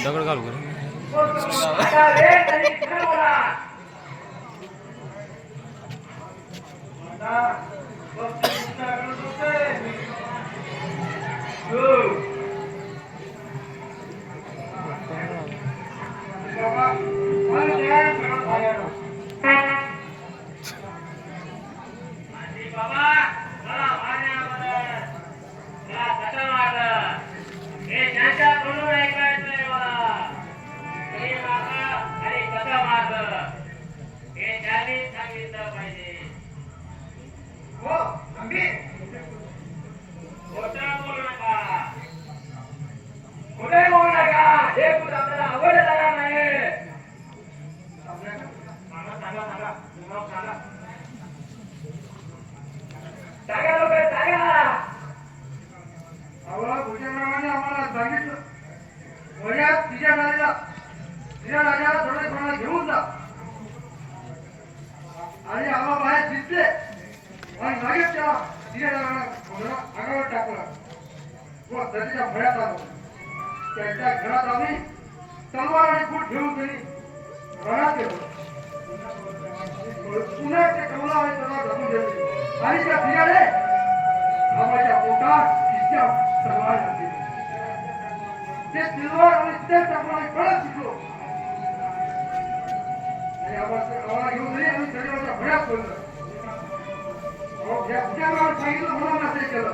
दगड घालू घेऊन जा आणि आम्हा बाहेर दिसले आणि लगेच त्याला अंगावर टाकला व त्याच्या भयात आलो. त्यांच्या घरात आम्ही तलवार आणि फूट घेऊन त्यांनी रणात गेलो. पुन्हा ते कमला आणि तलवार धरून गेले आणि त्या फिराने आम्हाच्या पोटात किस्त्या तलवार घातली. ते तलवार आणि ते टाकून परत शिकलो आणि आम्हाला घेऊन गेली आणि शरीराच्या भयात बोललं. सांगितलं म्हणून असे केलं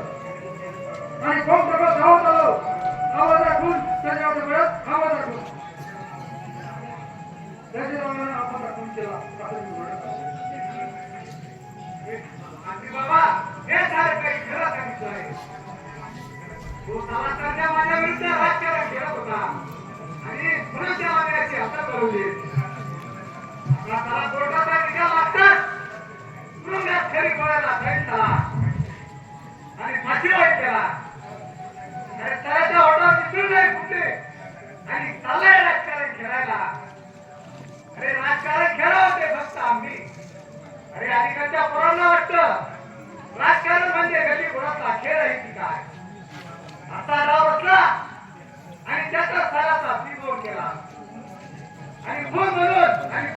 आणि खूप सगळं धावत आलो. आवाज राखून शरीराच्या भयात आवाज राखून शरीराने आपण राखून केला. बाबा हे सारे काही खरं सांगितलंय. तो समाजाच्या माझ्या विरुद्ध राजकारण केला होता आणि पुण्याच्या मागण्याची हत्या करून त्याला कोर्टाचा निकाल लागतात तुरुंगात घरी पळायला सांगितला आणि फाशी वाईट केला. त्याच्या ओढा विसरून नाही कुठे आणि चाललंय राजकारण खेळायला. अरे राजकारण खेळा होते फक्त आम्ही. अरे अधिकाच्या पोरांना वाटतं राजकारण म्हणजे